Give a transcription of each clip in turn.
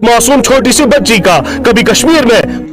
मासूम छोटी सी बच्ची का कभी कश्मीर में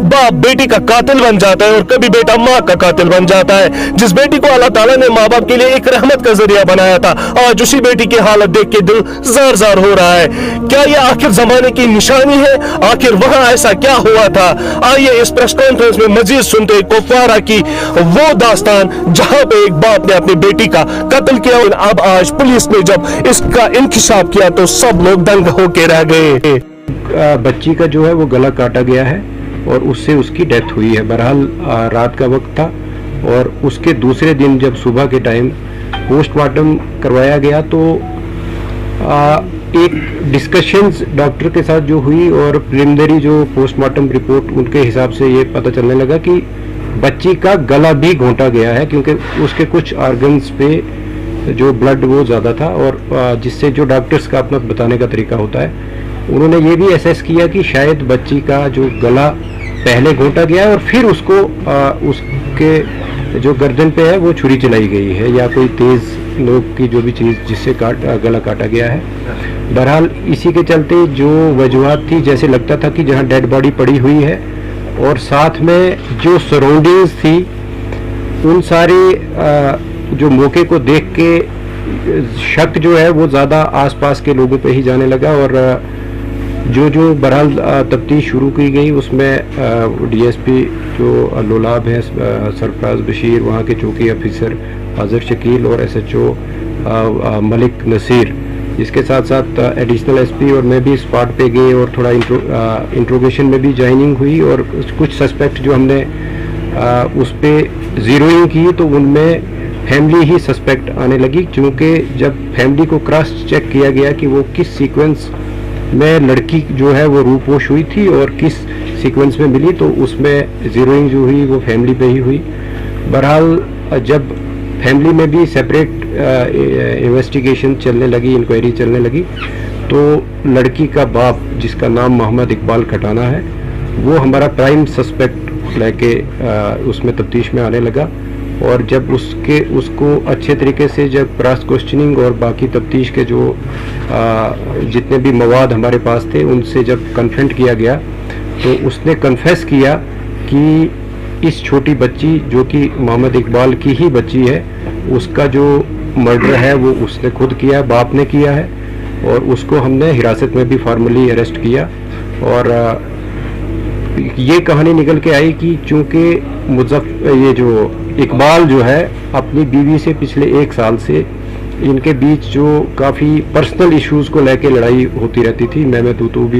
बाप बेटी का कातिल बन जाता है और कभी बेटा माँ का कातिल बन जाता है। जिस बेटी को अल्लाह ताला ने माँ बाप के लिए एक रहमत का जरिया बनाया था, आज उसी बेटी की हालत देख के दिल जार जार हो रहा है। क्या ये आखिर जमाने की निशानी है? आखिर वहाँ ऐसा क्या हुआ था? आइए इस प्रेस कॉन्फ्रेंस में मजीद सुनते कुपवारा की वो दास्तान जहाँ पे एक बाप ने अपनी बेटी का कत्ल किया। अब आज पुलिस ने जब इसका इंकशाफ किया तो सब लोग दंग होके रह गए। बच्ची का जो है वो गला काटा गया है और उससे उसकी डेथ हुई है। बहरहाल रात का वक्त था और उसके दूसरे दिन जब सुबह के टाइम पोस्टमार्टम करवाया गया तो एक डिस्कशंस डॉक्टर के साथ जो हुई और प्रिलिमिनरी जो पोस्टमार्टम रिपोर्ट उनके हिसाब से ये पता चलने लगा कि बच्ची का गला भी घोंटा गया है, क्योंकि उसके कुछ ऑर्गन्स पे जो ब्लड वो ज़्यादा था और जिससे जो डॉक्टर्स का अपना बताने का तरीका होता है, उन्होंने ये भी असेस किया कि शायद बच्ची का जो गला पहले घोंटा गया है और फिर उसको उसके जो गर्दन पे है वो छुरी चलाई गई है या कोई तेज़ नोक की जो भी चीज़ जिससे गला काटा गया है। बहरहाल इसी के चलते जो वजूहात थी, जैसे लगता था कि जहाँ डेड बॉडी पड़ी हुई है और साथ में जो सराउंडिंग्स थी उन सारे जो मौके को देख के शक जो है वो ज़्यादा आसपास के लोगों पे ही जाने लगा और जो बहरहाल तफ्तीश शुरू की गई उसमें डीएसपी जो लोलाब है सरफराज बशीर, वहाँ के चौकी ऑफिसर हाजिर शकील और एसएचओ मलिक नसीर, इसके साथ साथ एडिशनल एसपी और मैं भी स्पॉट पे गए और थोड़ा इंट्रोगेशन में भी ज्वाइनिंग हुई और कुछ सस्पेक्ट जो हमने उस पर ज़ीरोइंग की तो उनमें फैमिली ही सस्पेक्ट आने लगी, क्योंकि जब फैमिली को क्रॉस चेक किया गया कि वो किस सीक्वेंस में लड़की जो है वो रूपोश हुई थी और किस सीक्वेंस में मिली, तो उसमें ज़ीरोइंग जो हुई वो फैमिली पे ही हुई। बहरहाल जब फैमिली में भी सेपरेट इन्वेस्टिगेशन चलने लगी, इंक्वायरी चलने लगी, तो लड़की का बाप जिसका नाम मोहम्मद इकबाल खटाना है वो हमारा प्राइम सस्पेक्ट लेके उसमें तफ्तीश में आने लगा और जब उसको अच्छे तरीके से जब क्रॉस क्वेश्चनिंग और बाकी तफ्तीश के जो जितने भी मवाद हमारे पास थे उनसे जब कन्फ्रंट किया गया तो उसने कन्फेस किया कि इस छोटी बच्ची जो कि मोहम्मद इकबाल की ही बच्ची है, उसका जो मर्डर है वो उसने खुद किया, बाप ने किया है और उसको हमने हिरासत में भी फॉर्मली अरेस्ट किया। और ये कहानी निकल के आई कि चूँकि ये जो इकबाल जो है अपनी बीवी से पिछले 1 साल से इनके बीच जो काफ़ी पर्सनल इश्यूज़ को लेके लड़ाई होती रहती थी, मैं तू भी होती